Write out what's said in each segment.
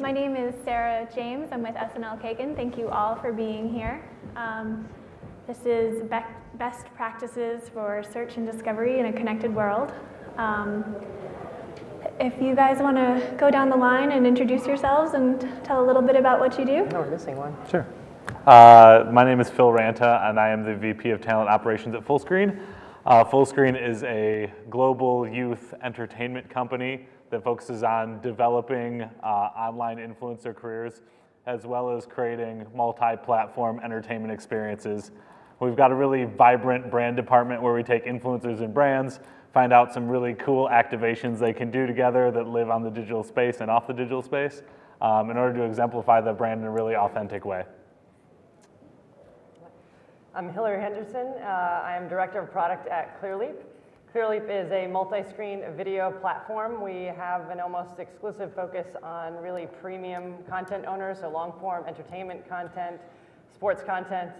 My name is Sarah James. I'm with SNL Kagan. Thank you all for being here. This is best practices for search and discovery in a connected world. If you guys want to go down the line and introduce yourselves and tell a little bit about what you do. No, we're missing one. Sure. My name is Phil Ranta, and I am the VP of Talent Operations at Fullscreen. Fullscreen is a global youth entertainment company that focuses on developing online influencer careers, as well as creating multi-platform entertainment experiences. We've got a really vibrant brand department where we take influencers and brands, find out some really cool activations they can do together that live on the digital space and off the digital space in order to exemplify the brand in a really authentic way. I'm Hillary Henderson. I am Director of Product at Clearleap. Clearleap is a multi-screen video platform. We have an almost exclusive focus on really premium content owners, so long-form entertainment content, sports content,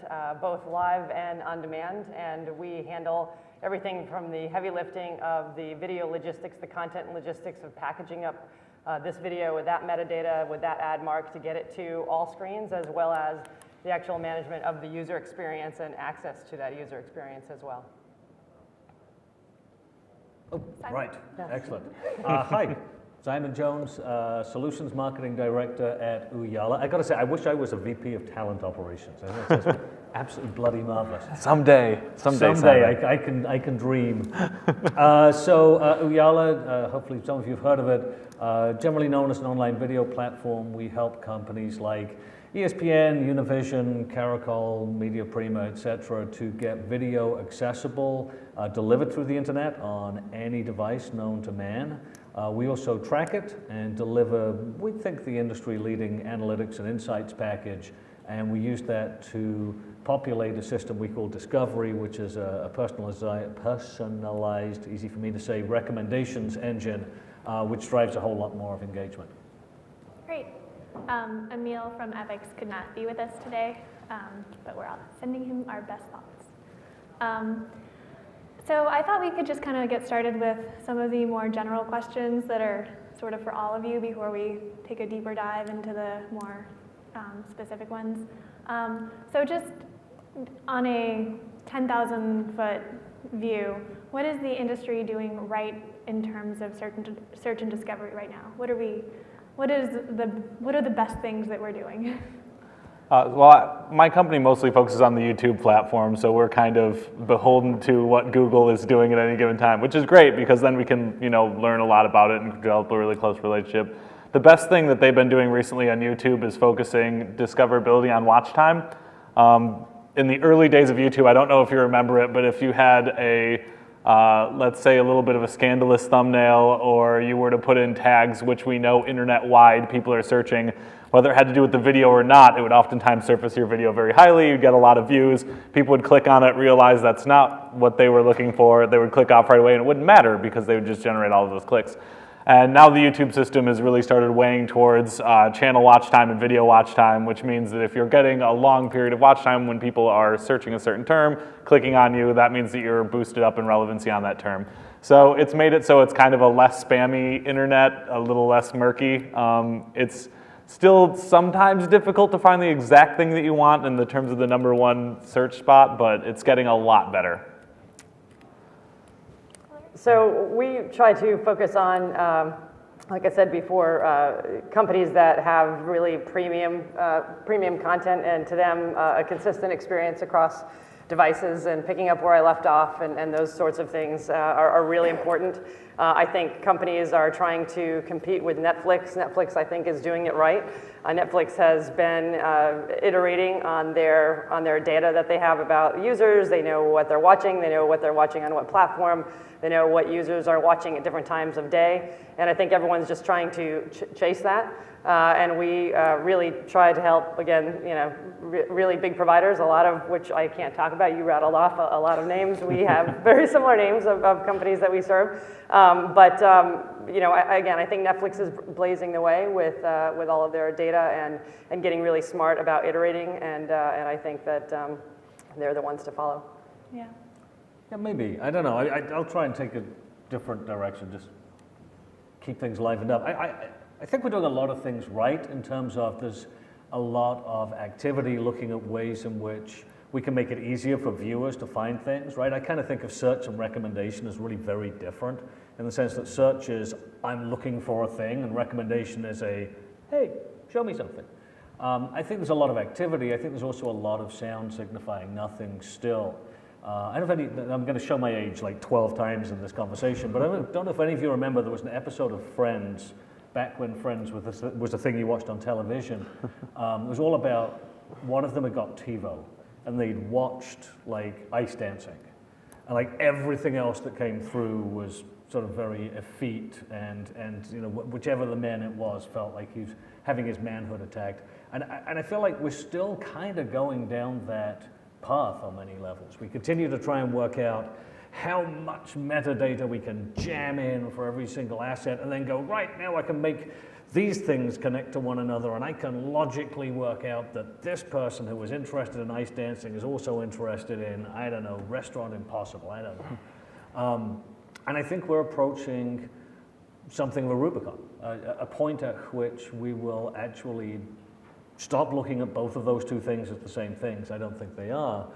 both live and on demand, and we handle everything from the heavy lifting of the video logistics, the content and logistics of packaging up this video with that metadata, with that ad mark to get it to all screens, as well as the actual management of the user experience and access to that user experience as well. Oh, right, excellent. Hi, Simon Jones, Solutions Marketing Director at Ooyala. I got to say, I wish I was a VP of Talent Operations. I think that's absolutely bloody marvelous. Someday, I can dream. Ooyala, hopefully some of you have heard of it, generally known as an online video platform. We help companies like ESPN, Univision, Caracol, Media Prima, etc., to get video accessible, delivered through the internet on any device known to man. We also track it and deliver, we think, the industry-leading analytics and insights package, and we use that to populate a system we call Discovery, which is a personalized, easy for me to say, recommendations engine, which drives a whole lot more of engagement. Great. Emil from Epics could not be with us today, but we're all sending him our best thoughts. So I thought we could just kind of get started with some of the more general questions that are sort of for all of you before we take a deeper dive into the more specific ones. So just on a 10,000-foot view, what is the industry doing right in terms of search and discovery right now? What are the best things that we're doing? My company mostly focuses on the YouTube platform, so we're kind of beholden to what Google is doing at any given time, which is great because then we can, learn a lot about it and develop a really close relationship. The best thing that they've been doing recently on YouTube is focusing discoverability on watch time. In the early days of YouTube, I don't know if you remember it, but if you had let's say a little bit of a scandalous thumbnail, or you were to put in tags, which we know internet-wide people are searching, whether it had to do with the video or not, it would oftentimes surface your video very highly. You'd get a lot of views. People would click on it, realize that's not what they were looking for. They would click off right away, and it wouldn't matter because they would just generate all of those clicks. And now the YouTube system has really started weighing towards channel watch time and video watch time, which means that if you're getting a long period of watch time when people are searching a certain term, clicking on you, that means that you're boosted up in relevancy on that term. So it's made it so it's kind of a less spammy internet, a little less murky. It's still sometimes difficult to find the exact thing that you want in the terms of the #1 search spot, but it's getting a lot better. So we try to focus on, like I said before, companies that have really premium content, and to them a consistent experience across devices, and picking up where I left off and those sorts of things are really important. I think companies are trying to compete with Netflix. Netflix, I think, is doing it right. Netflix has been iterating on their data that they have about users. They know what they're watching. They know what they're watching on what platform. They know what users are watching at different times of day. And I think everyone's just trying to chase that. And we really try to help, again, really big providers, a lot of which I can't talk about. You rattled off a lot of names. We have very similar names of companies that we serve. Again, I think Netflix is blazing the way with all of their data and getting really smart about iterating, and I think that they're the ones to follow. Yeah. Yeah, maybe. I don't know. I'll try and take a different direction. Just keep things livened up. I think we're doing a lot of things right in terms of there's a lot of activity looking at ways in which we can make it easier for viewers to find things, right? I kind of think of search and recommendation as really very different in the sense that search is, I'm looking for a thing, and recommendation is a, hey, show me something. I think there's a lot of activity. I think there's also a lot of sound signifying nothing still. I don't know if I'm going to show my age like 12 times in this conversation, but I don't know if any of you remember there was an episode of Friends, back when Friends was a thing you watched on television. It was all about, one of them had got TiVo, and they'd watched like ice dancing. And like everything else that came through was sort of very effete, and you know, whichever the man it was felt like he was having his manhood attacked. And I feel like we're still kind of going down that path on many levels. We continue to try and work out how much metadata we can jam in for every single asset and then go, right, now I can make these things connect to one another, and I can logically work out that this person who was interested in ice dancing is also interested in, I don't know, Restaurant Impossible, I don't know. And I think we're approaching something of a Rubicon, a point at which we will actually stop looking at both of those two things as the same things. I don't think they are,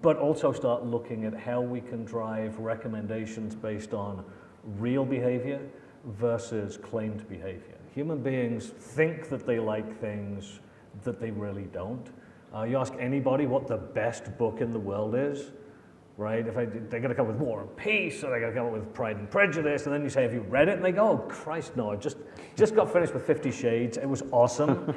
but also start looking at how we can drive recommendations based on real behavior versus claimed behavior. Human beings think that they like things that they really don't. You ask anybody what the best book in the world is, right? They're going to come with War and Peace, or they're going to come up with Pride and Prejudice, and then you say, have you read it? And they go, oh, Christ, no, I just got finished with 50 Shades. It was awesome.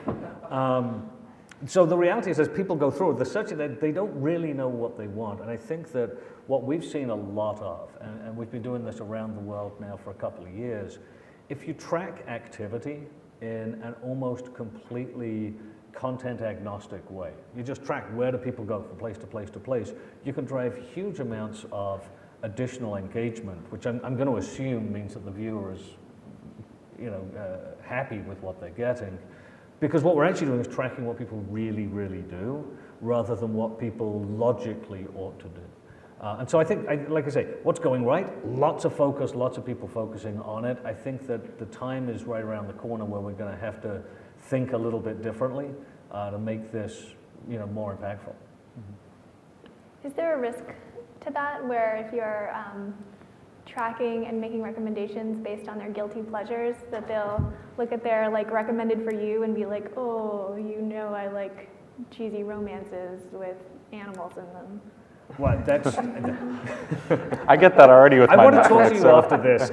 So the reality is, as people go through it, they're searching, they don't really know what they want. And I think that what we've seen a lot of, and we've been doing this around the world now for a couple of years, if you track activity in an almost completely content agnostic way, you just track where do people go from place to place to place, you can drive huge amounts of additional engagement, which I'm going to assume means that the viewer is, happy with what they're getting. Because what we're actually doing is tracking what people really, really do, rather than what people logically ought to do. And so I think, like I say, what's going right? Lots of focus, lots of people focusing on it. I think that the time is right around the corner where we're going to have to think a little bit differently to make this, more impactful. Is there a risk to that, where if you're tracking and making recommendations based on their guilty pleasures, that they'll look at their recommended for you and be like, oh, I like cheesy romances with animals in them? Well, that's. I get that already with my I want to Netflix, talk to you so. after this.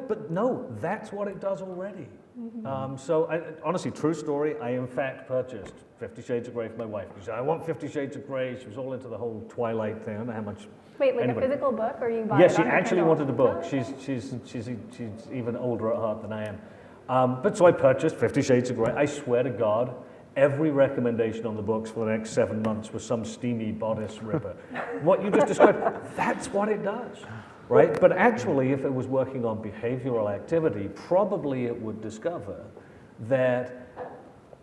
But no, that's what it does already. Honestly, true story, I in fact purchased 50 Shades of Grey for my wife. She said, I want 50 Shades of Grey. She was all into the whole Twilight thing. I don't know how much. Wait, like anybody. a physical book, or you bought Yeah, it she on her actually Kindle? wanted a book. Oh. She's even older at heart than I am. But so I purchased 50 Shades of Grey. I swear to God, every recommendation on the books for the next 7 months was some steamy bodice ripper. What you just described, that's what it does, right? But actually, if it was working on behavioral activity, probably it would discover that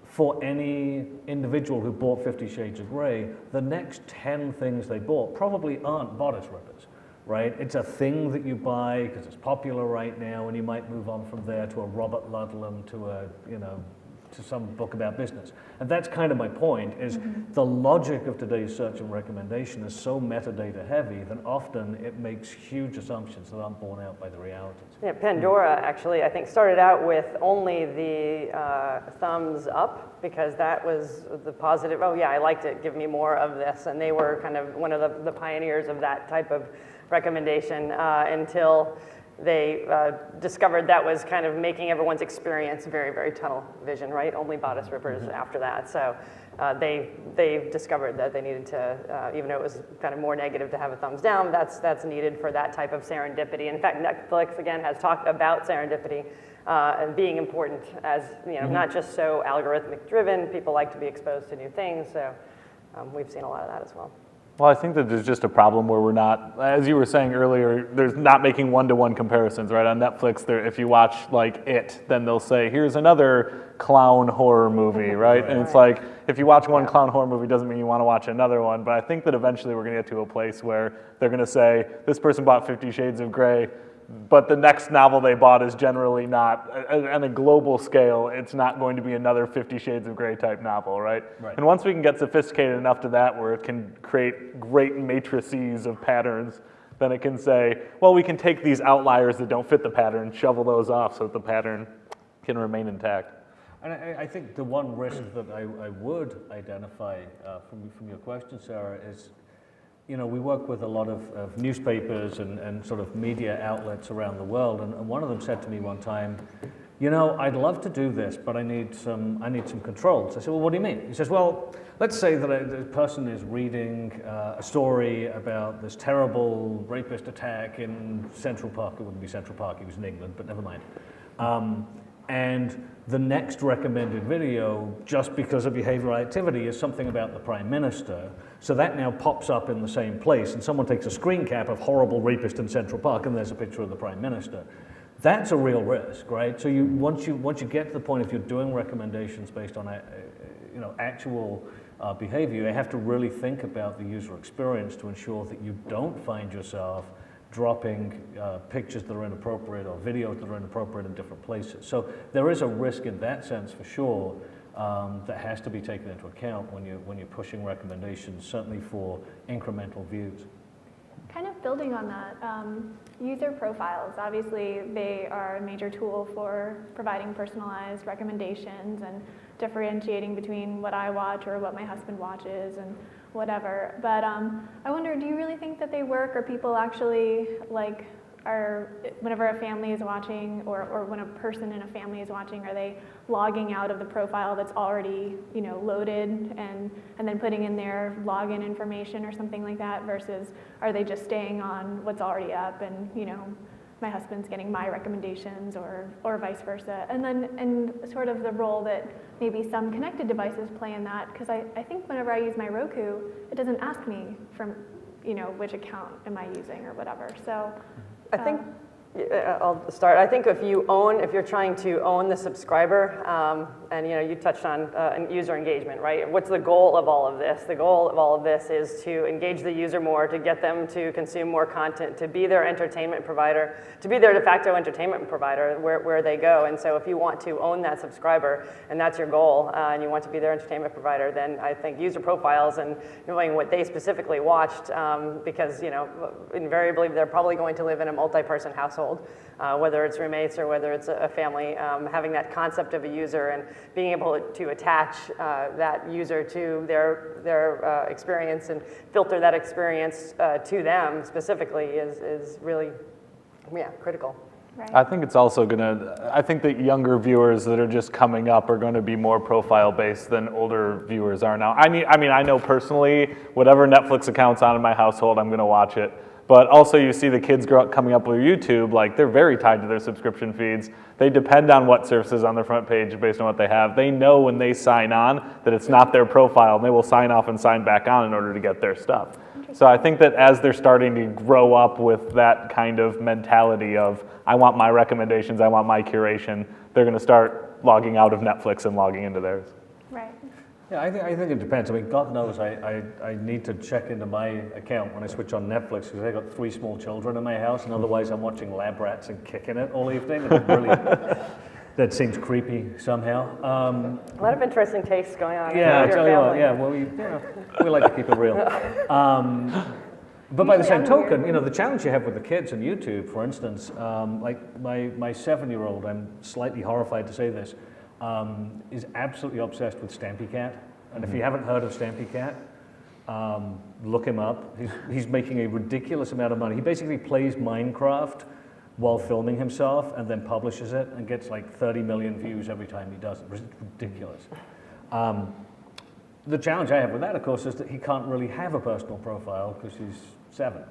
for any individual who bought 50 Shades of Grey, the next 10 things they bought probably aren't bodice rippers, right? It's a thing that you buy because it's popular right now, and you might move on from there to a Robert Ludlum, to some book about business. And that's kind of my point, is the logic of today's search and recommendation is so metadata heavy that often it makes huge assumptions that aren't borne out by the realities. Yeah, Pandora actually, I think, started out with only the thumbs up, because that was the positive, oh yeah, I liked it, give me more of this. And they were kind of one of the pioneers of that type of recommendation until they discovered that was kind of making everyone's experience very, very tunnel vision, right? Only bodice rippers after that. So they discovered that they needed to, even though it was kind of more negative to have a thumbs down, that's needed for that type of serendipity. In fact, Netflix, again, has talked about serendipity and being important as, not just so algorithmic driven. People like to be exposed to new things. So we've seen a lot of that as well. Well, I think that there's just a problem where we're not, as you were saying earlier, there's not making one-to-one comparisons, right? On Netflix, if you watch It, then they'll say, here's another clown horror movie, right? And it's like, if you watch one clown horror movie, doesn't mean you want to watch another one. But I think that eventually we're going to get to a place where they're going to say, this person bought 50 Shades of Grey, but the next novel they bought is generally not, on a global scale, it's not going to be another 50 Shades of Grey type novel, right? Right. And once we can get sophisticated enough to that where it can create great matrices of patterns, then it can say, well, we can take these outliers that don't fit the pattern, shovel those off so that the pattern can remain intact. And I think the one risk that I would identify from your question, Sarah, is, you know, we work with a lot of newspapers and sort of media outlets around the world, and one of them said to me one time, you know, I'd love to do this, but I need some controls. I said, well, what do you mean? He says, well, let's say that a person is reading a story about this terrible rapist attack in Central Park. It wouldn't be Central Park, it was in England, but never mind. And the next recommended video, just because of behavioral activity, is something about the Prime Minister. So that now pops up in the same place, and someone takes a screen cap of horrible rapist in Central Park, and there's a picture of the Prime Minister. That's a real risk, right? So once you get to the point, if you're doing recommendations based on actual behavior, you have to really think about the user experience to ensure that you don't find yourself dropping pictures that are inappropriate or videos that are inappropriate in different places. So there is a risk in that sense for sure that has to be taken into account when you're pushing recommendations, certainly for incremental views. Kind of building on that, user profiles, obviously they are a major tool for providing personalized recommendations and differentiating between what I watch or what my husband watches and whatever. But I wonder, do you really think that they work, or people actually whenever a family is watching or when a person in a family is watching, are they logging out of the profile that's already loaded and then putting in their login information or something like that, versus are they just staying on what's already up and my husband's getting my recommendations or vice versa? And sort of the role that maybe some connected devices play in that, because I think whenever I use my Roku, it doesn't ask me from which account am I using or whatever. So I think, I'll start. I think if you're trying to own the subscriber, and you touched on user engagement, right? What's the goal of all of this? The goal of all of this is to engage the user more, to get them to consume more content, to be their entertainment provider, to be their de facto entertainment provider where they go. And so if you want to own that subscriber, and that's your goal, and you want to be their entertainment provider, then I think user profiles and knowing what they specifically watched, because invariably they're probably going to live in a multi-person household, whether it's roommates or whether it's a family, having that concept of a user and being able to attach that user to their experience and filter that experience to them specifically is really, critical. right. I think it's also I think that younger viewers that are just coming up are going to be more profile based than older viewers are now. I know personally, whatever Netflix account's on in my household, I'm going to watch it. But also you see the kids coming up with YouTube, like they're very tied to their subscription feeds. They depend on what surfaces on their front page based on what they have. They know when they sign on that it's not their profile, and they will sign off and sign back on in order to get their stuff. So I think that as they're starting to grow up with that kind of mentality of, I want my recommendations, I want my curation, they're going to start logging out of Netflix and logging into theirs. Right. Yeah, I think it depends. I mean, God knows I need to check into my account when I switch on Netflix, because I've got 3 small children in my house, and otherwise I'm watching Lab Rats and kicking it all evening. And that seems creepy somehow. A lot of interesting tastes going on. Yeah, I in your tell you what, family. yeah, well, we like to keep it real. But by the same token, the challenge you have with the kids and YouTube, for instance, like my 7-year-old, I'm slightly horrified to say this, is absolutely obsessed with Stampy Cat. And if you haven't heard of Stampy Cat, look him up. He's making a ridiculous amount of money. He basically plays Minecraft while filming himself and then publishes it and gets like 30 million views every time he does it. It's ridiculous. The challenge I have with that, of course, is that he can't really have a personal profile because he's 7.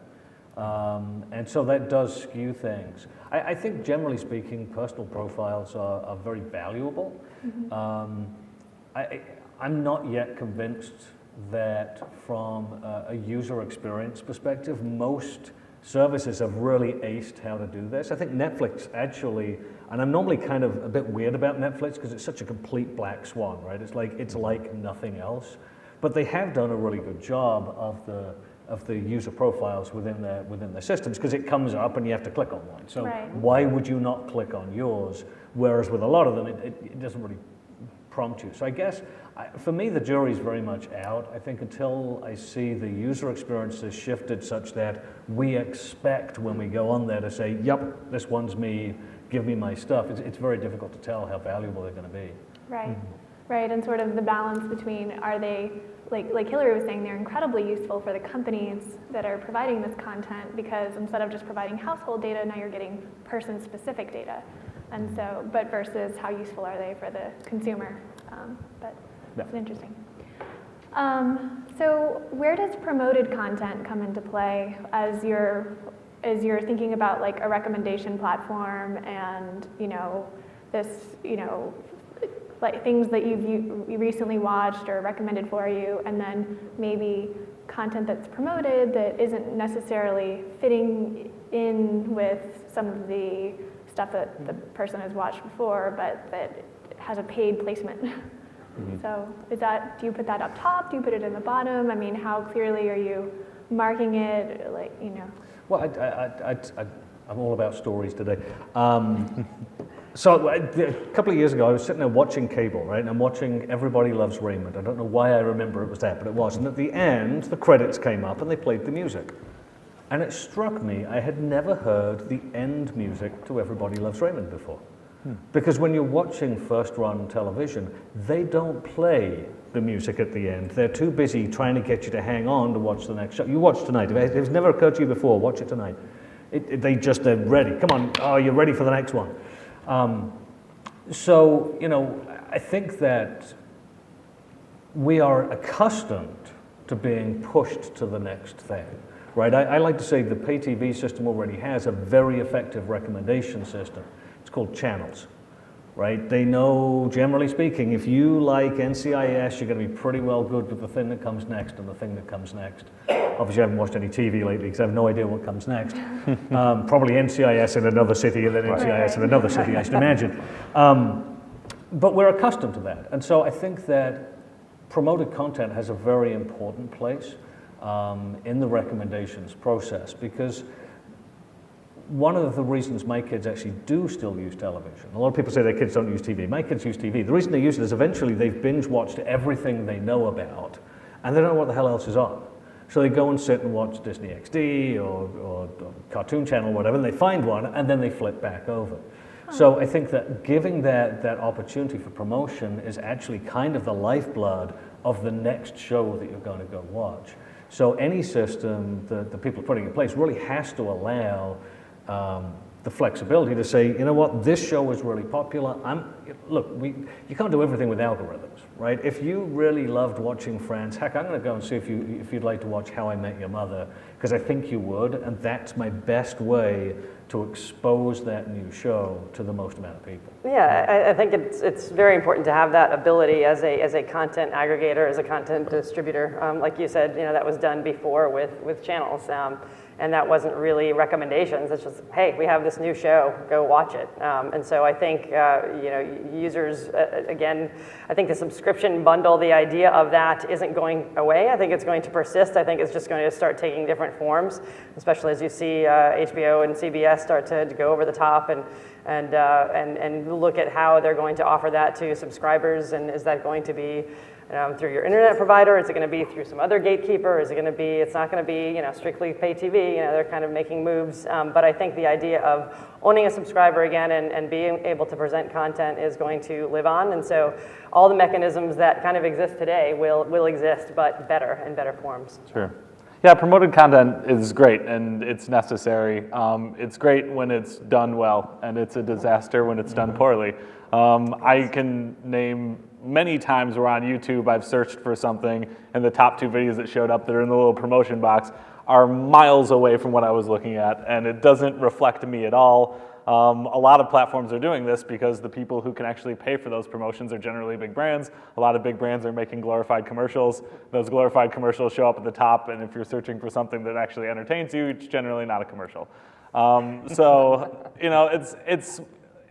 And so that does skew things. I think generally speaking, personal profiles are very valuable. Mm-hmm. I'm not yet convinced that from a user experience perspective, most services have really aced how to do this. I think Netflix actually, and I'm normally kind of a bit weird about Netflix because it's such a complete black swan, right? It's like nothing else. But they have done a really good job of the of the user profiles within their systems, because it comes up and you have to click on one. So Right. why would you not click on yours? Whereas with a lot of them, it doesn't really prompt you. So I guess, for me, the jury's very much out. I think until I see the user experience has shifted such that we expect when we go on there to say, yep, this one's me, give me my stuff, it's very difficult to tell how valuable they're going to be. Right, right, and sort of the balance between, are they, like Hillary was saying, they're incredibly useful for the companies that are providing this content, because instead of just providing household data, now you're getting person-specific data. And so, but versus how useful are they for the consumer? But it's interesting. So where does promoted content come into play as you're thinking about like a recommendation platform and, this, like things that you recently watched or recommended for you, and then maybe content that's promoted that isn't necessarily fitting in with some of the stuff that the person has watched before, but that has a paid placement. So do you put that up top? Do you put it in the bottom? I mean, how clearly are you marking it? Well, I'm all about stories today. So a couple of years ago, I was sitting there watching cable, right? And I'm watching Everybody Loves Raymond. I don't know why I remember it was that, but it was. And at the end, the credits came up and they played the music. And it struck me, I had never heard the end music to Everybody Loves Raymond before. Because when you're watching first-run television, they don't play the music at the end. They're too busy trying to get you to hang on to watch the next show. You watch tonight. If it's never occurred to you before, watch it tonight. They're ready. Come on, oh, you're ready for the next one. So, I think that we are accustomed to being pushed to the next thing, right? I like to say the pay TV system already has a very effective recommendation system. It's called channels, right? They know, generally speaking, if you like NCIS, you're going to be pretty well good with the thing that comes next and the thing that comes next. Obviously, I haven't watched any TV lately because I have no idea what comes next. Probably NCIS in another city and then NCIS in another city, I should imagine. But we're accustomed to that. And so I think that promoted content has a very important place in the recommendations process, because one of the reasons my kids actually do still use television, a lot of people say their kids don't use TV. My kids use TV. The reason they use it is eventually they've binge-watched everything they know about, and they don't know what the hell else is on. So they go and sit and watch Disney XD or Cartoon Channel or whatever, and they find one, and then they flip back over. So I think that giving that opportunity for promotion is actually kind of the lifeblood of the next show that you're going to go watch. So any system that the people are putting in place really has to allow the flexibility to say, you know what, this show is really popular. You can't do everything with algorithms, right? If you really loved watching Friends, heck, I'm going to go and see if you'd like to watch How I Met Your Mother, because I think you would, and that's my best way to expose that new show to the most amount of people. Yeah, I think it's very important to have that ability as a content aggregator, as a content distributor. Like you said, that was done before with channels. And that wasn't really recommendations. It's just, hey, we have this new show, go watch it. And so I think, users, again, I think the subscription bundle, the idea of that isn't going away. I think it's going to persist. I think it's just going to start taking different forms, especially as you see HBO and CBS start to go over the top and look at how they're going to offer that to subscribers. And is that going to be through your internet provider? Is it going to be through some other gatekeeper? Is it going to be? It's not going to be, strictly pay TV. They're kind of making moves. But I think the idea of owning a subscriber again and being able to present content is going to live on. And so all the mechanisms that kind of exist today will exist, but better in better forms. Sure. Yeah, promoted content is great and it's necessary. It's great when it's done well, and it's a disaster when it's done poorly. I can name many times where on YouTube I've searched for something and the top 2 videos that showed up that are in the little promotion box are miles away from what I was looking at, and it doesn't reflect me at all. A lot of platforms are doing this because the people who can actually pay for those promotions are generally big brands. A lot of big brands are making glorified commercials. Those glorified commercials show up at the top, and if you're searching for something that actually entertains you, it's generally not a commercial.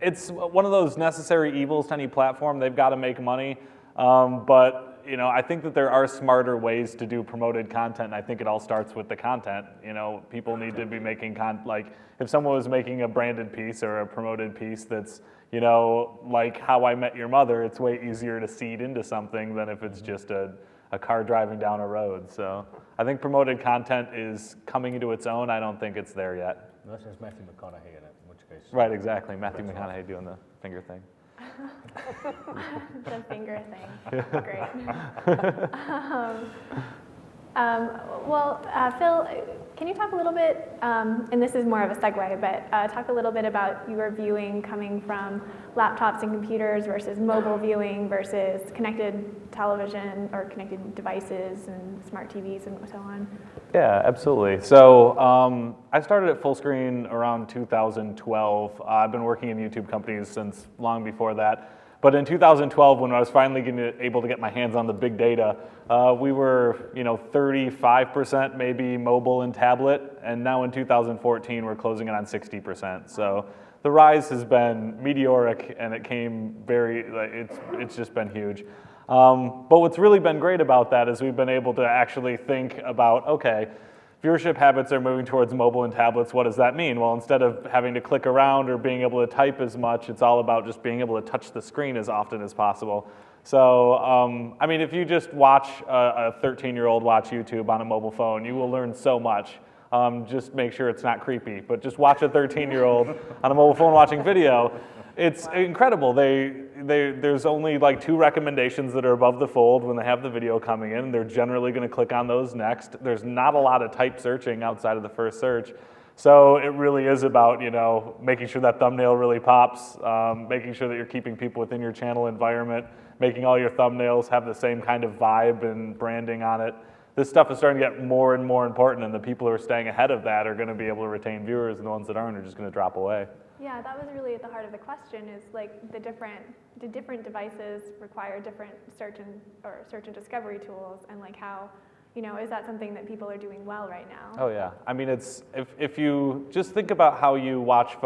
It's one of those necessary evils to any platform. They've got to make money, but you know, I think that there are smarter ways to do promoted content, and I think it all starts with the content. You know, people need to be making like if someone was making a branded piece or a promoted piece that's, you know, like How I Met Your Mother, it's way easier to seed into something than if it's just a car driving down a road. So I think promoted content is coming into its own. I don't think it's there yet. That says Matthew McConaughey in it, in which case. Right, exactly. Matthew McConaughey doing the finger thing. The finger thing. Great. Phil, can you talk a little bit, and this is more of a segue, but talk a little bit about your viewing coming from laptops and computers versus mobile viewing versus connected television or connected devices and smart TVs and so on? Yeah, absolutely. So I started at Fullscreen around 2012. I've been working in YouTube companies since long before that. But in 2012, when I was finally able to get my hands on the big data, we were, you know, 35% maybe mobile and tablet, and now in 2014 we're closing in on 60%. So the rise has been meteoric, and it came it's just been huge. But what's really been great about that is we've been able to actually think about, okay, viewership habits are moving towards mobile and tablets. What does that mean? Well, instead of having to click around or being able to type as much, it's all about just being able to touch the screen as often as possible. So, I mean, if you just watch a 13-year-old watch YouTube on a mobile phone, you will learn so much. Just make sure it's not creepy, but just watch a 13-year-old on a mobile phone watching video. It's incredible. There's only like 2 recommendations that are above the fold when they have the video coming in. They're generally going to click on those next. There's not a lot of type searching outside of the first search. So it really is about, you know, making sure that thumbnail really pops, making sure that you're keeping people within your channel environment, making all your thumbnails have the same kind of vibe and branding on it. This stuff is starting to get more and more important, and the people who are staying ahead of that are going to be able to retain viewers, and the ones that aren't are just going to drop away. Yeah, that was really at the heart of the question, is like do different devices require different search and discovery tools, and like how, you know, is that something that people are doing well right now? Oh yeah, I mean, it's if you just think about how you watch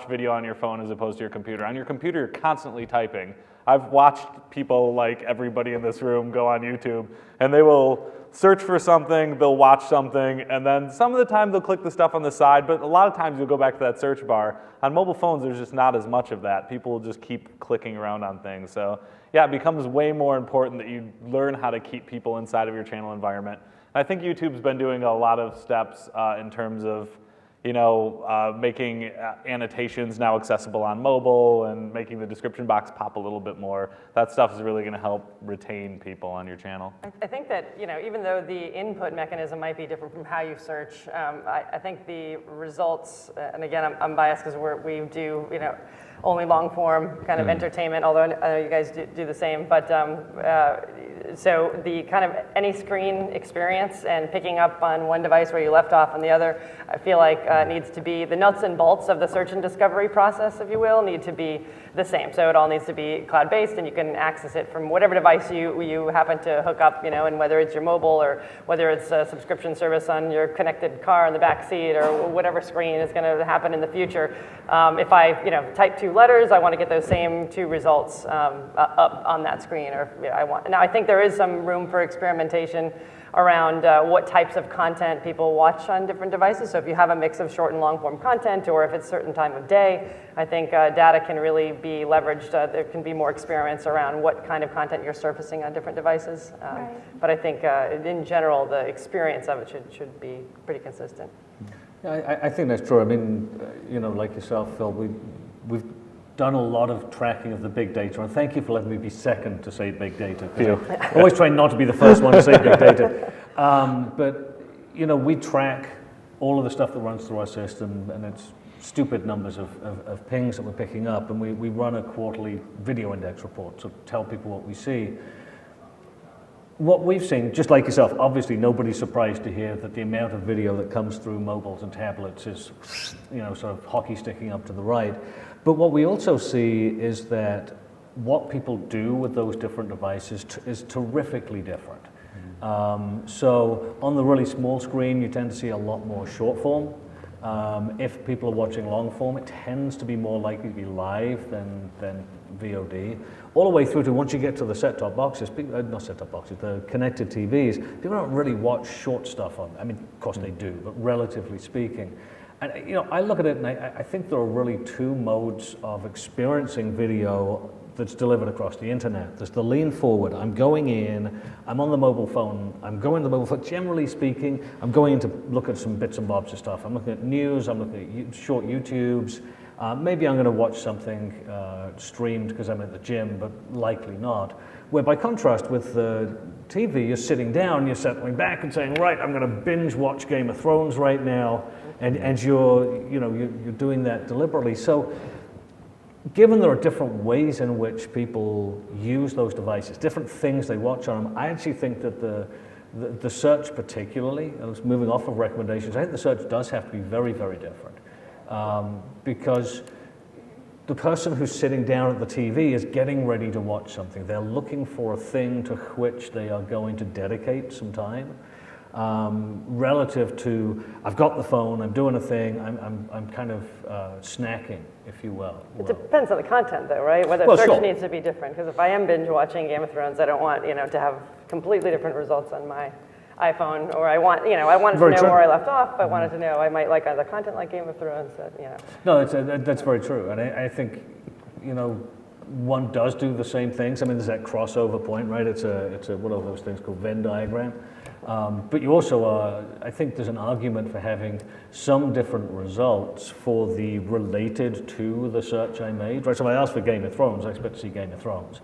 video on your phone as opposed to your computer. On your computer, you're constantly typing. I've watched people like everybody in this room go on YouTube, and they will search for something, they'll watch something, and then some of the time they'll click the stuff on the side, but a lot of times you'll go back to that search bar. On mobile phones, there's just not as much of that. People will just keep clicking around on things. So yeah, it becomes way more important that you learn how to keep people inside of your channel environment. And I think YouTube's been doing a lot of steps in terms of, you know, making annotations now accessible on mobile and making the description box pop a little bit more. That stuff is really going to help retain people on your channel. I think that, you know, even though the input mechanism might be different from how you search, I think the results, and again, I'm biased because we do, you know, only long form kind of entertainment, although I know you guys do the same, but so the kind of any screen experience and picking up on one device where you left off on the other, I feel like needs to be, the nuts and bolts of the search and discovery process, if you will, need to be the same. So it all needs to be cloud-based, and you can access it from whatever device you happen to hook up, you know, and whether it's your mobile or whether it's a subscription service on your connected car in the back seat or whatever screen is going to happen in the future. If I, you know, type 2 letters, I want to get those same 2 results up on that screen. Or you know, I want. Now, I think there is some room for experimentation around what types of content people watch on different devices. So if you have a mix of short and long form content, or if it's a certain time of day, I think data can really be leveraged. There can be more experiments around what kind of content you're surfacing on different devices. Right. But I think in general, the experience of it should be pretty consistent. Yeah, I think that's true. I mean, you know, like yourself, Phil, we've done a lot of tracking of the big data, and thank you for letting me be second to say big data. I always try not to be the first one to say big data. But, you know, we track all of the stuff that runs through our system, and it's stupid numbers of pings that we're picking up, and we run a quarterly video index report to tell people what we see. What we've seen, just like yourself, obviously nobody's surprised to hear that the amount of video that comes through mobiles and tablets is, you know, sort of hockey sticking up to the right. But what we also see is that what people do with those different devices is terrifically different. So on the really small screen, you tend to see a lot more short form. If people are watching long form, it tends to be more likely to be live than VOD. All the way through to once you get to the set-top boxes, not set-top boxes, the connected TVs, people don't really watch short stuff on. I mean, of course they do, but relatively speaking. And I look at it and I think there are really two modes of experiencing video that's delivered across the internet. There's the lean forward. I'm going in, I'm on the mobile phone, generally speaking, I'm going in to look at some bits and bobs of stuff. I'm looking at news, I'm looking at short YouTubes, maybe I'm gonna watch something streamed because I'm at the gym, but likely not. Where by contrast with the TV, you're sitting down, you're settling back and saying, right, I'm gonna binge watch Game of Thrones right now, and you're doing that deliberately. So, given there are different ways in which people use those devices, different things they watch on them, I actually think that the search particularly, moving off of recommendations, I think the search does have to be very, very different. Because the person who's sitting down at the TV is getting ready to watch something. They're looking for a thing to which they are going to dedicate some time. Relative to, I've got the phone, I'm doing a thing, I'm kind of snacking, if you will. It depends on the content, though, right? Whether search needs to be different. Because if I am binge watching Game of Thrones, I don't want to have completely different results on my iPhone, or I wanted to know where I left off, but wanted to know I might like other content like Game of Thrones. No, that's very true, and I think one does do the same things. I mean, there's that crossover point, right? It's a what are those things called, Venn diagram. But you also I think there's an argument for having some different results for the related to the search I made, right? So if I ask for Game of Thrones, I expect to see Game of Thrones.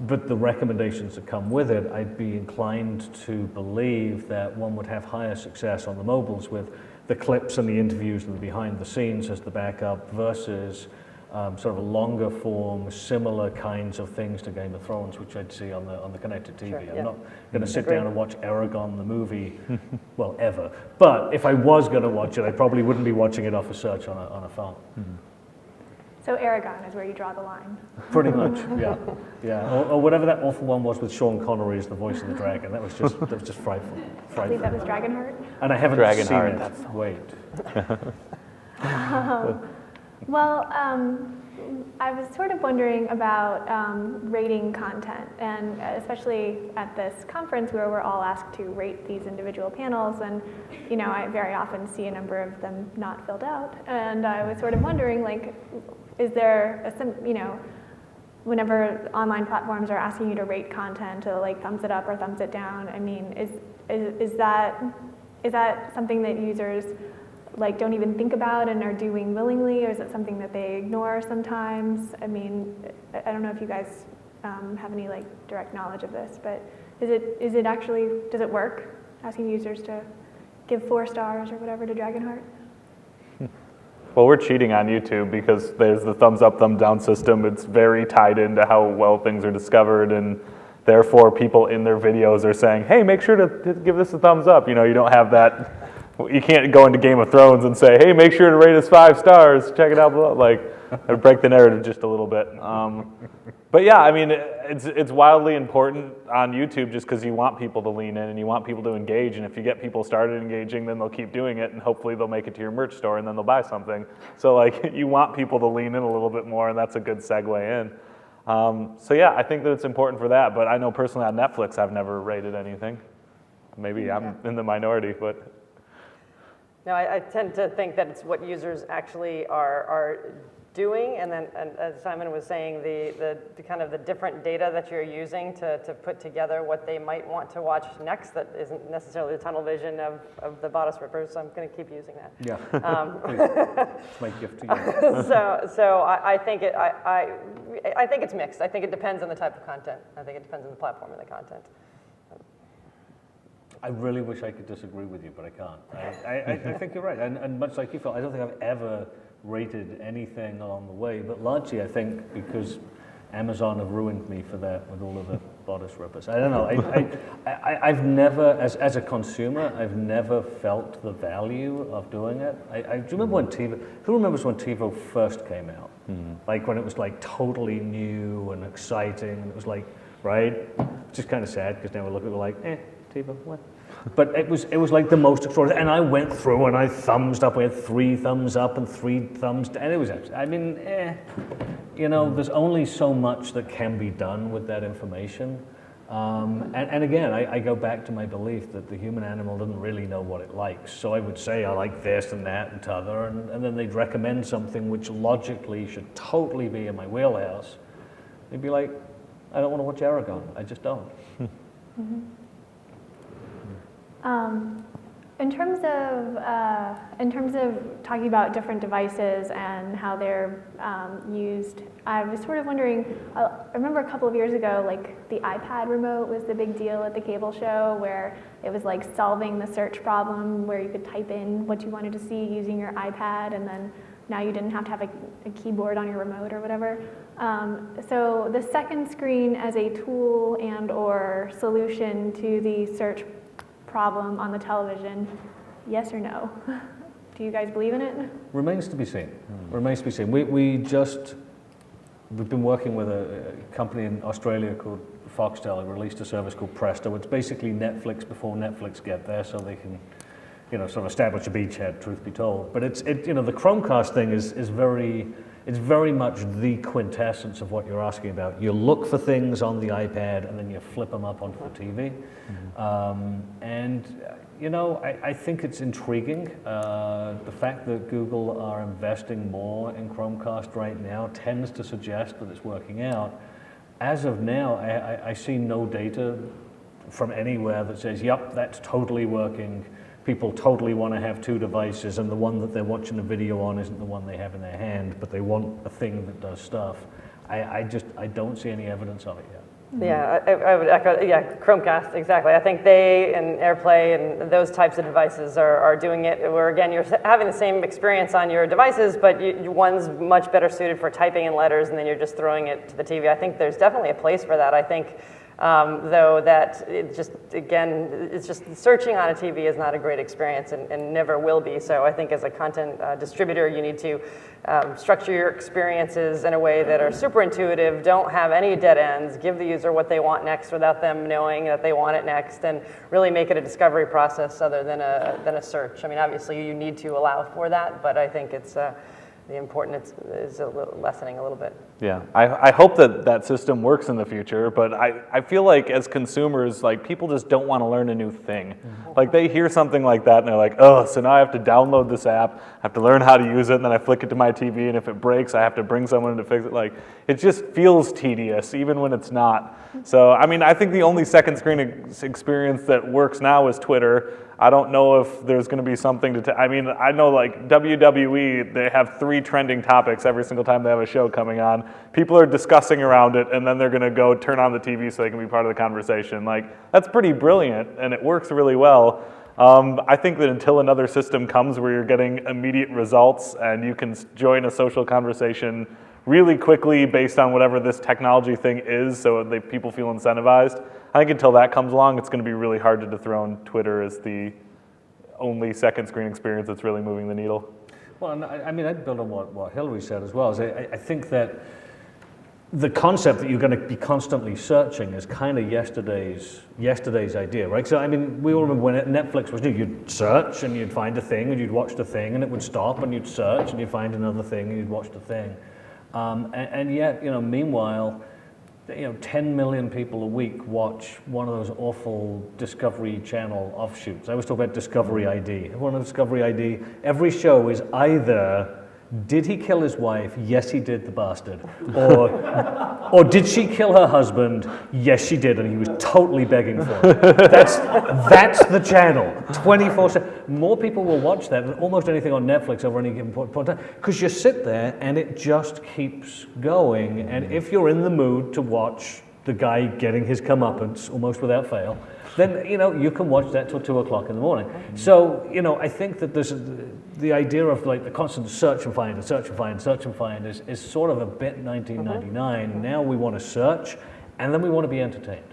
But the recommendations that come with it, I'd be inclined to believe that one would have higher success on the mobiles with the clips and the interviews and the behind the scenes as the backup versus sort of a longer form, similar kinds of things to Game of Thrones, which I'd see on the connected TV. Sure, I'm not going to sit down and watch Aragon the movie, well, ever. But if I was going to watch it, I probably wouldn't be watching it off a search on a phone. So Aragon is where you draw the line. Pretty much, yeah. Or whatever that awful one was with Sean Connery as the voice of the dragon. That was just frightful. I believe that was Dragonheart. And I haven't seen it. Wait. Well, I was sort of wondering about rating content, and especially at this conference where we're all asked to rate these individual panels, and I very often see a number of them not filled out, and I was sort of wondering, like, is there whenever online platforms are asking you to rate content, to like thumbs it up or thumbs it down, I mean, is that something that users like don't even think about and are doing willingly, or is it something that they ignore sometimes? I mean, I don't know if you guys have any like direct knowledge of this, but does it work, asking users to give 4 stars or whatever to Dragonheart? Well, we're cheating on YouTube because there's the thumbs up, thumbs down system. It's very tied into how well things are discovered, and therefore people in their videos are saying, hey, make sure to give this a thumbs up. You don't have that. You can't go into Game of Thrones and say, hey, make sure to rate us 5 stars. Check it out below. Like, it would break the narrative just a little bit. But yeah, I mean, it's wildly important on YouTube just because you want people to lean in and you want people to engage. And if you get people started engaging, then they'll keep doing it, and hopefully they'll make it to your merch store and then they'll buy something. So like, you want people to lean in a little bit more, and that's a good segue in. So yeah, I think that it's important for that. But I know personally on Netflix, I've never rated anything. Maybe I'm in the minority, but. No, I tend to think that it's what users actually are doing, and then, and as Simon was saying, the kind of the different data that you're using to put together what they might want to watch next that isn't necessarily the tunnel vision of the bodice rippers, so I'm going to keep using that. Yeah. It's my gift to you. So I think I think it's mixed. I think it depends on the type of content. I think it depends on the platform and the content. I really wish I could disagree with you, but I can't. I think you're right, and much like you felt, I don't think I've ever rated anything along the way, but largely I think because Amazon have ruined me for that with all of the bodice rippers. I don't know, I've never, as a consumer, I've never felt the value of doing it. Do you remember when TiVo, who remembers when TiVo first came out? Like when it was like totally new and exciting, and it was like, right? Just kind of sad, because now we look at it, we're like, TiVo, what? But it was like the most extraordinary. And I went through and I thumbs up. We had 3 thumbs up and 3 thumbs down. And it was, I mean, there's only so much that can be done with that information. And again, I go back to my belief that the human animal doesn't really know what it likes. So I would say, I like this and that and t'other, and then they'd recommend something which logically should totally be in my wheelhouse. They'd be like, I don't want to watch Aragon. I just don't. In terms of talking about different devices and how they're used, I was sort of wondering, I remember a couple of years ago, like the iPad remote was the big deal at the cable show, where it was like solving the search problem where you could type in what you wanted to see using your iPad, and then now you didn't have to have a keyboard on your remote or whatever. So the second screen as a tool and or solution to the search problem on the television, yes or no? Do you guys believe in it? Remains to be seen. Remains to be seen. We've been working with a company in Australia called Foxtel, who released a service called Presto. It's basically Netflix before Netflix get there, so they can, sort of establish a beachhead, truth be told. But the Chromecast thing is very much the quintessence of what you're asking about. You look for things on the iPad and then you flip them up onto the TV. I think it's intriguing. The fact that Google are investing more in Chromecast right now tends to suggest that it's working out. As of now, I see no data from anywhere that says, yep, that's totally working. People totally want to have 2 devices, and the one that they're watching the video on isn't the one they have in their hand, but they want a thing that does stuff. I don't see any evidence of it yet. Yeah, I would echo, Chromecast, exactly. I think they and AirPlay and those types of devices are doing it where, again, you're having the same experience on your devices, but one's much better suited for typing in letters, and then you're just throwing it to the TV. I think there's definitely a place for that. I think, though, that it's just searching on a TV is not a great experience and never will be. So I think as a content distributor, you need to structure your experiences in a way that are super intuitive, don't have any dead ends, give the user what they want next without them knowing that they want it next, and really make it a discovery process other than a search. I mean, obviously you need to allow for that, but I think it's the importance is lessening a little bit. Yeah, I hope that system works in the future, but I feel like as consumers, like people just don't want to learn a new thing. Like they hear something like that and they're like, oh, so now I have to download this app, I have to learn how to use it, and then I flick it to my TV, and if it breaks, I have to bring someone to fix it. Like it just feels tedious, even when it's not. So, I mean, I think the only second screen experience that works now is Twitter. I don't know if there's going to be something I mean, I know like WWE, they have 3 trending topics every single time they have a show coming on. People are discussing around it, and then they're going to go turn on the TV so they can be part of the conversation. Like, that's pretty brilliant, and it works really well. I think that until another system comes where you're getting immediate results and you can join a social conversation really quickly based on whatever this technology thing is, so people feel incentivized. I think until that comes along, it's going to be really hard to dethrone Twitter as the only second screen experience that's really moving the needle. Well, I mean, I'd build on what Hillary said as well. Is I think that the concept that you're going to be constantly searching is kind of yesterday's idea, right? So, I mean, we all remember when Netflix was new, you'd search and you'd find a thing and you'd watch the thing, and it would stop, and you'd search and you'd find another thing and you'd watch the thing. And yet, meanwhile, 10 million people a week watch one of those awful Discovery Channel offshoots. I always talk about Discovery ID. One of Discovery ID, every show is either, did he kill his wife? Yes, he did, the bastard. Or did she kill her husband? Yes, she did, and he was totally begging for it. That's the channel, 24/7. More people will watch that than almost anything on Netflix over any given point in time, because you sit there and it just keeps going. And if you're in the mood to watch the guy getting his comeuppance almost without fail, then you can watch that till 2 o'clock in the morning. So I think that there's the idea of like the constant search and find is sort of a bit 1999. Now we want to search, and then we want to be entertained.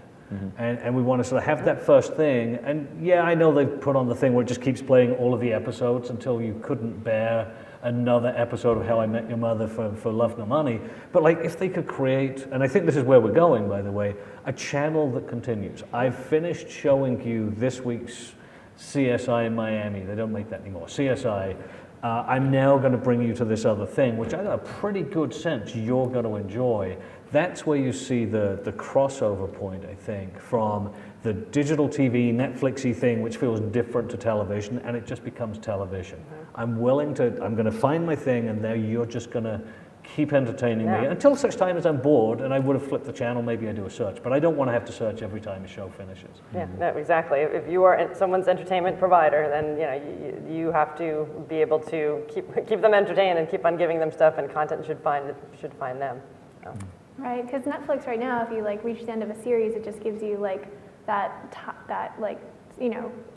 And we want to sort of have that first thing. And yeah, I know they've put on the thing where it just keeps playing all of the episodes until you couldn't bear another episode of How I Met Your Mother for Love Nor Money. But like if they could create, and I think this is where we're going, by the way, a channel that continues. I've finished showing you this week's CSI Miami, they don't make that anymore, CSI, I'm now going to bring you to this other thing, which I got a pretty good sense you're going to enjoy. That's where you see the crossover point, I think, from the digital TV, Netflixy thing, which feels different to television, and it just becomes television. I'm going to find my thing, and there you're just going to keep entertaining me until such time as I'm bored, and I would have flipped the channel, maybe I do a search, but I don't want to have to search every time a show finishes. Yeah, no, exactly. If you are someone's entertainment provider, then you have to be able to keep them entertained and keep on giving them stuff, and content should find them. So. Right, because Netflix right now, if you like reach the end of a series, it just gives you like that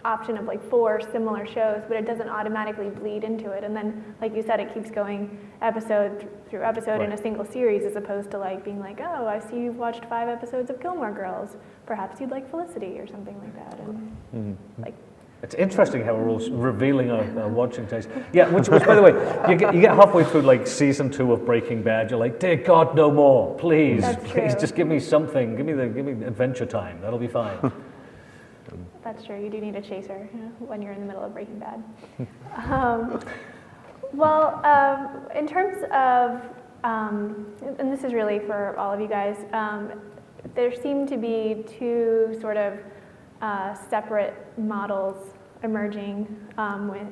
option of like 4 similar shows, but it doesn't automatically bleed into it. And then, like you said, it keeps going episode through episode in a single series, as opposed to like being like, oh, I see you've watched 5 episodes of Gilmore Girls. Perhaps you'd like Felicity or something like that. And like. It's interesting how we're all revealing our watching taste. Yeah, which by the way, you get halfway through like season 2 of Breaking Bad, you're like, dear God, no more, please, just give me something, give me Adventure Time, that'll be fine. That's true. You do need a chaser when you're in the middle of Breaking Bad. In terms of, and this is really for all of you guys, there seem to be 2 sort of separate models emerging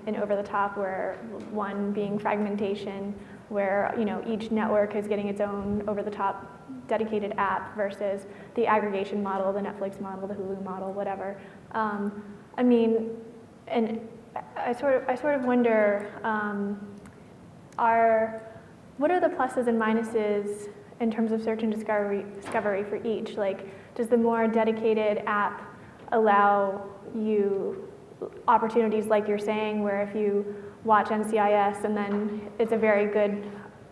in over the top, where one being fragmentation, where each network is getting its own over the top dedicated app, versus the aggregation model, the Netflix model, the Hulu model, whatever. And I sort of wonder, what are the pluses and minuses in terms of search and discovery for each? Like, does the more dedicated app allow you opportunities like you're saying, where if you watch NCIS and then it's a very good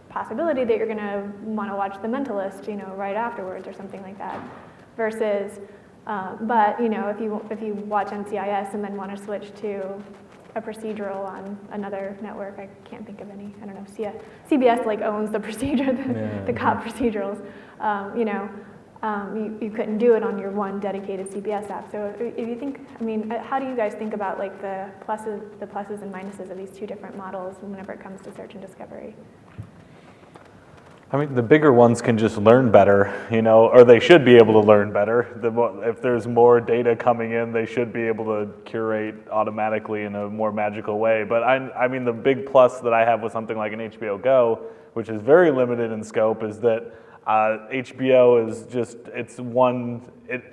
possibility that you're going to want to watch The Mentalist, right afterwards or something like that, versus, if you watch NCIS and then want to switch to a procedural on another network, I can't think of any. I don't know. CBS like owns the procedure, the cop procedurals. You couldn't do it on your one dedicated CBS app. So if you think, how do you guys think about like the pluses and minuses of these 2 different models whenever it comes to search and discovery? The bigger ones can just learn better, or they should be able to learn better. If there's more data coming in, they should be able to curate automatically in a more magical way. But the big plus that I have with something like an HBO Go, which is very limited in scope, is that HBO is just,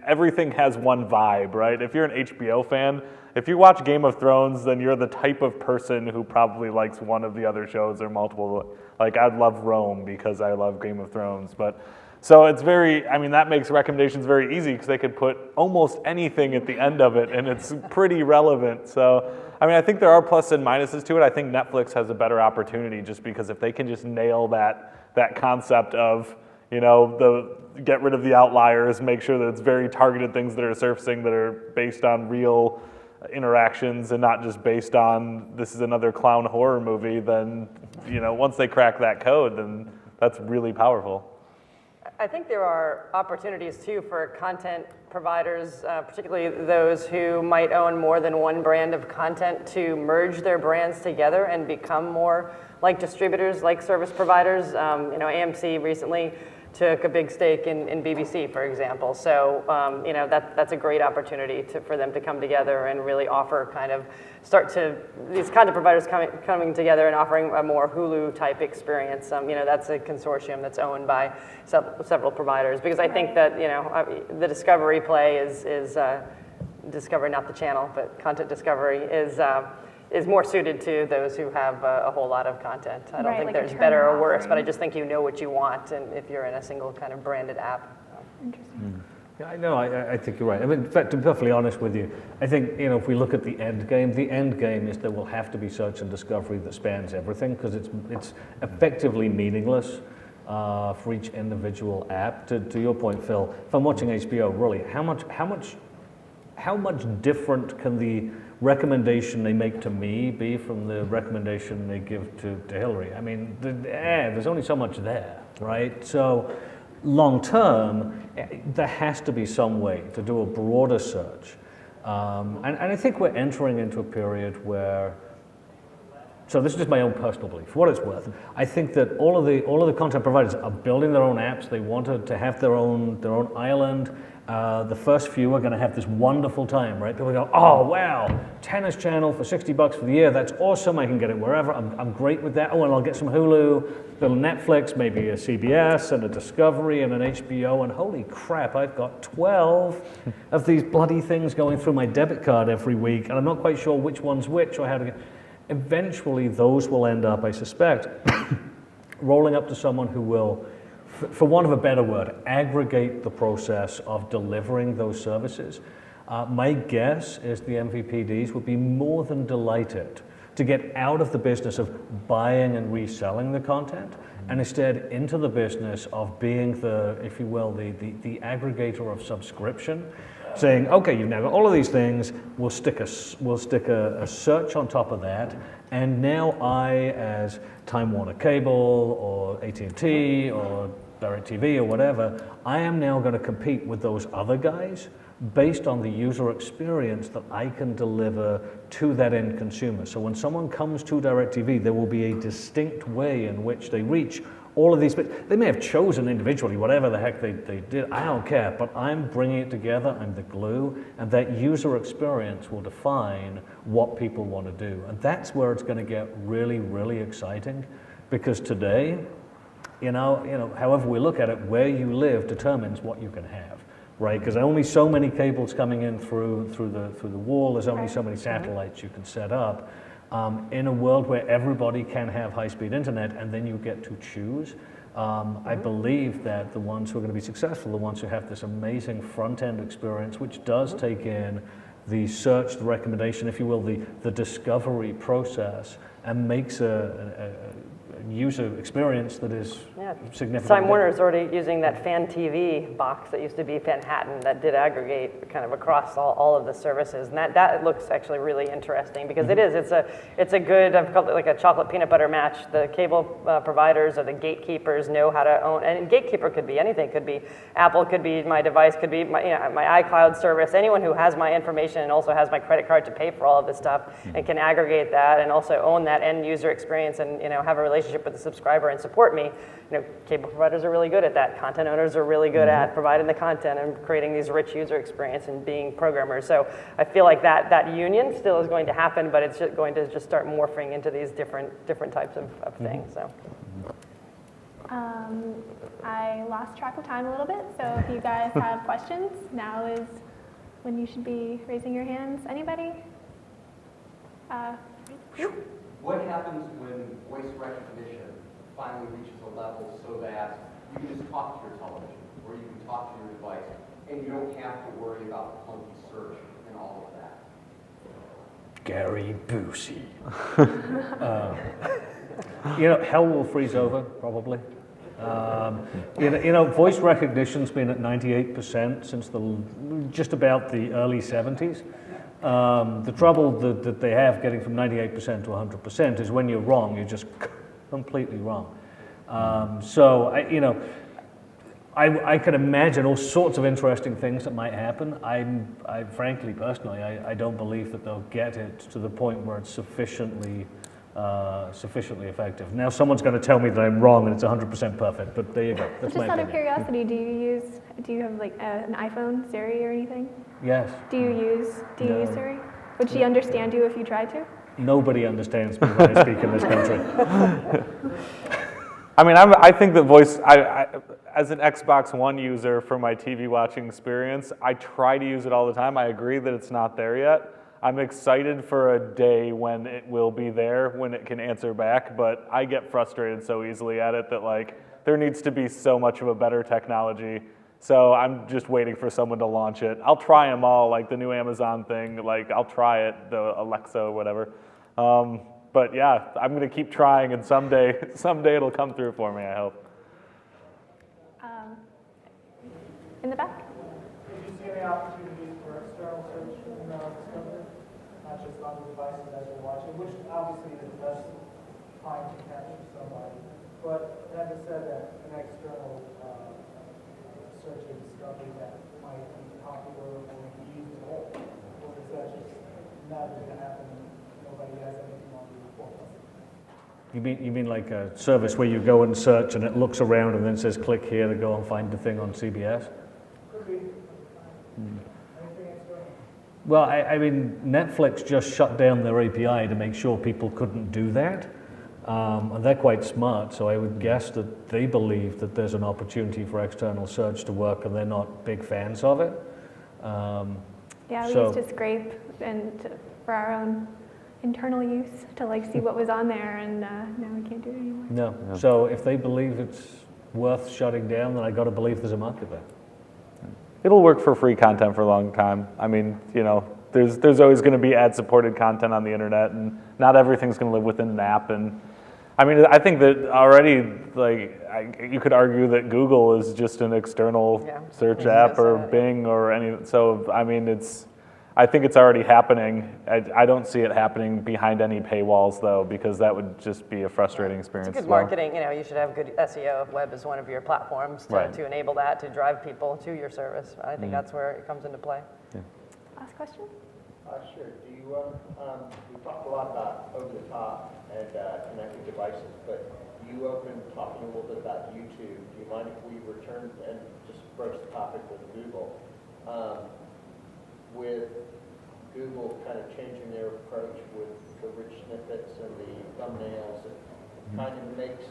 everything has one vibe, right? If you're an HBO fan, if you watch Game of Thrones, then you're the type of person who probably likes one of the other shows or multiple. Like, I'd love Rome because I love Game of Thrones. But so it's that makes recommendations very easy, because they could put almost anything at the end of it and it's pretty relevant. So, I think there are pluses and minuses to it. I think Netflix has a better opportunity, just because if they can just nail that concept of, get rid of the outliers, make sure that it's very targeted things that are surfacing that are based on real interactions and not just based on this is another clown horror movie, then once they crack that code, then that's really powerful. I think there are opportunities too for content providers, particularly those who might own more than one brand of content, to merge their brands together and become more like distributors, like service providers. AMC recently took a big stake in BBC, for example. So, that's a great opportunity for them to come together and really offer these content providers coming together and offering a more Hulu-type experience. That's a consortium that's owned by several providers, because I think that, the discovery play is discovery, not the channel, but content discovery is more suited to those who have a whole lot of content. I don't think there's better or worse, but I just think you know what you want, and if you're in a single kind of branded app. Interesting. Yeah, I think you're right. In fact, to be perfectly honest with you, I think, if we look at the end game is there will have to be search and discovery that spans everything, because it's effectively meaningless for each individual app. To your point, Phil, if I'm watching HBO, really, how much different can the recommendation they make to me be from the recommendation they give to Hillary? There's only so much there, right? So long term, there has to be some way to do a broader search And I think we're entering into a period where, so this is just my own personal belief, for what it's worth. I think that all of the content providers are building their own apps. They wanted to have their own island. The first few are going to have this wonderful time, right? People go, oh wow, tennis channel for $60 for the year. That's awesome. I can get it wherever. I'm great with that. Oh, and I'll get some Hulu, little Netflix, maybe a CBS and a Discovery and an HBO. And holy crap, I've got 12 of these bloody things going through my debit card every week, and I'm not quite sure which one's which or how to get. Eventually, those will end up, I suspect, rolling up to someone who will, for want of a better word, aggregate the process of delivering those services. My guess is the MVPDs would be more than delighted to get out of the business of buying and reselling the content and instead into the business of being the, if you will, the aggregator of subscription, saying, okay, you've now got all of these things, we'll stick a search on top of that, and now I, as Time Warner Cable or AT&T or DirecTV or whatever, I am now going to compete with those other guys based on the user experience that I can deliver to that end consumer. So when someone comes to DirecTV, there will be a distinct way in which they reach all of these, but they may have chosen individually, whatever the heck they did, I don't care, but I'm bringing it together, I'm the glue, and that user experience will define what people want to do. And that's where it's going to get really, really exciting, because today, you know, however we look at it, where you live determines what you can have, right? Because only so many cables coming in through the wall, there's only so many satellites you can set up. In a world where everybody can have high-speed internet and then you get to choose, I believe that the ones who are going to be successful, the ones who have this amazing front-end experience, which does take in the search, the recommendation, if you will, the discovery process, and makes a user experience that is significant. Time Warner is already using that Fan TV box that used to be Manhattan that did aggregate kind of across all of the services, and that looks actually really interesting because it's a good, I've called it like a chocolate peanut butter match. The cable providers or the gatekeepers know how to own, and gatekeeper could be anything. Could be Apple, could be my device, could be my iCloud service. Anyone who has my information and also has my credit card to pay for all of this stuff and can aggregate that and also own that end user experience and have a relationship with the subscriber and support me. Cable providers are really good at that. Content owners are really good at providing the content and creating these rich user experience and being programmers. So I feel like that union still is going to happen, but it's just going to just start morphing into these different types of things. So. I lost track of time a little bit, so if you guys have questions, now is when you should be raising your hands. Anybody? What happens when voice recognition finally reaches a level so that you can just talk to your television or you can talk to your device and you don't have to worry about the clunky search and all of that? Gary Busey. Hell will freeze over, probably. Voice recognition's been at 98% since just about the early 70s. The trouble that they have getting from 98% to 100% is when you're wrong, you're just completely wrong. I can imagine all sorts of interesting things that might happen. I frankly, personally, I don't believe that they'll get it to the point where it's sufficiently effective. Now someone's going to tell me that I'm wrong and it's 100% perfect, but there you go. That's Just my out of opinion. curiosity, do you have like an iPhone, Siri, or anything? Yes. Do you use Siri? Would she understand you if you tried to? Nobody understands me when I speak in this country. I mean, I think that voice, as an Xbox One user for my TV watching experience, I try to use it all the time. I agree that it's not there yet. I'm excited for a day when it will be there, when it can answer back, but I get frustrated so easily at it that there needs to be so much of a better technology. So I'm just waiting for someone to launch it. I'll try them all, like the new Amazon thing, I'll try it, the Alexa or whatever. But yeah, I'm gonna keep trying, and someday it'll come through for me, I hope. In the back? Did you see any opportunities for external search in Discovery, not just on the devices as you're watching, which obviously is the best time to capture somebody, but having said that, an external search in Discovery that might be popular or be used at all for that's just not going to happen. Nobody has anything on the report. You mean like a service where you go and search and it looks around and then says click here to go and find the thing on CBS? Could be. Anything external. Well, I mean, Netflix just shut down their API to make sure people couldn't do that. And they're quite smart, so I would guess that they believe that there's an opportunity for external search to work and they're not big fans of it. Yeah, we So- used to scrape for our own internal use to like see what was on there, and now we can't do it anymore. No. So if they believe it's worth shutting down, then I got to believe there's a market there. It'll work for free content for a long time. I mean, there's always going to be ad-supported content on the internet, and not everything's going to live within an app. And I mean, I think that already, you could argue that Google is just an external search app, or Bing, or any. So I mean, I think it's already happening. I don't see it happening behind any paywalls, though, because that would just be a frustrating experience. It's good as well. marketing. You should have good SEO. Web is one of your platforms to enable that, to drive people to your service. I think that's where it comes into play. Last question? Sure. Do you, we talked a lot about over-the-top and connected devices, but you opened talking a little bit about YouTube. Do you mind if we return and just broach the topic with Google? With Google kind of changing their approach with the rich snippets and the thumbnails, it kind of makes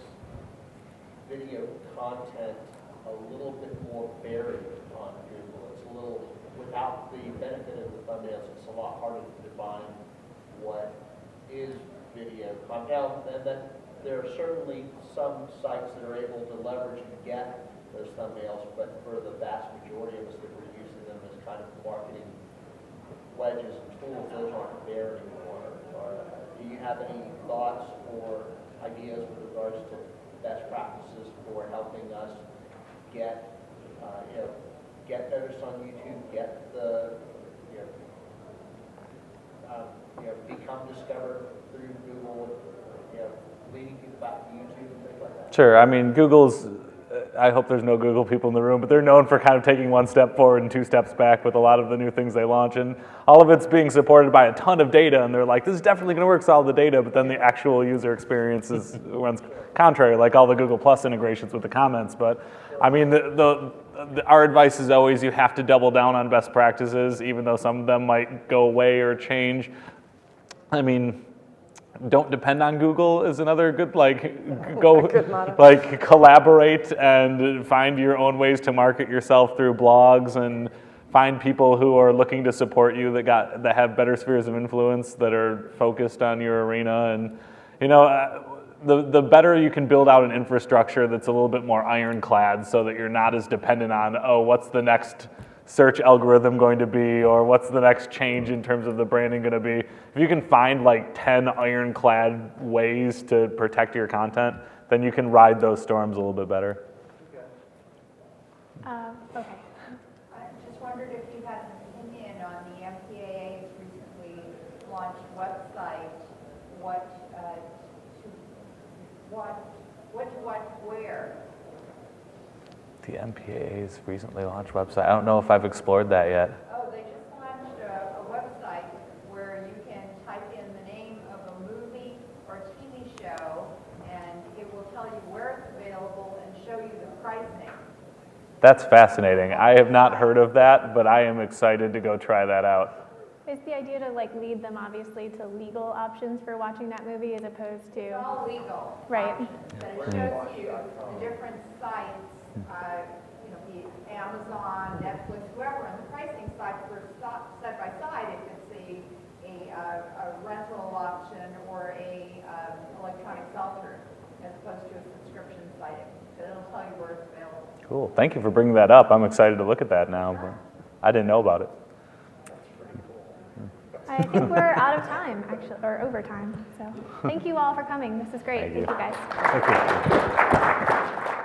video content a little bit more buried on Google. It's a little, without the benefit of the thumbnails, it's a lot harder to define what is video content. And then there are certainly some sites that are able to leverage and get those thumbnails, but for the vast majority of us that were using them as kind of marketing wedges and tools, those aren't there anymore. Do you have any thoughts or ideas with regards to best practices for helping us get, get noticed on YouTube, get the, become discovered through Google, leading people back to YouTube and things like that? Sure. I mean, I hope there's no Google people in the room, but they're known for kind of taking one step forward and two steps back with a lot of the new things they launch. And all of it's being supported by a ton of data. And they're like, this is definitely going to work, solve the data. But then the actual user experience runs contrary, like all the Google Plus integrations with the comments. But I mean, our advice is always you have to double down on best practices, even though some of them might go away or change. I mean, don't depend on Google is another good, collaborate and find your own ways to market yourself through blogs, and find people who are looking to support you that have better spheres of influence that are focused on your arena. And the better you can build out an infrastructure that's a little bit more ironclad, so that you're not as dependent on, what's the next search algorithm going to be, or what's the next change in terms of the branding going to be. If you can find like 10 ironclad ways to protect your content, then you can ride those storms a little bit better. Okay. I just wondered if you had an opinion on the MPAA's recently launched website, what to watch where. The MPAA's recently launched website. I don't know if I've explored that yet. Oh, they just launched a website where you can type in the name of a movie or TV show, and it will tell you where it's available and show you the pricing. That's fascinating. I have not heard of that, but I am excited to go try that out. Is the idea to lead them obviously to legal options for watching that movie as opposed to? It's all legal. Right. options, but it shows you the different sites, be Amazon, Netflix, whoever, and the pricing sites were side by side if it's a rental option or a electronic sell-through, as opposed to a subscription site. So it'll tell you where it's available. Cool. Thank you for bringing that up. I'm excited to look at that now. But I didn't know about it. I think we're out of time, actually, or over time. So thank you all for coming. This is great. Thank you guys. Thank you.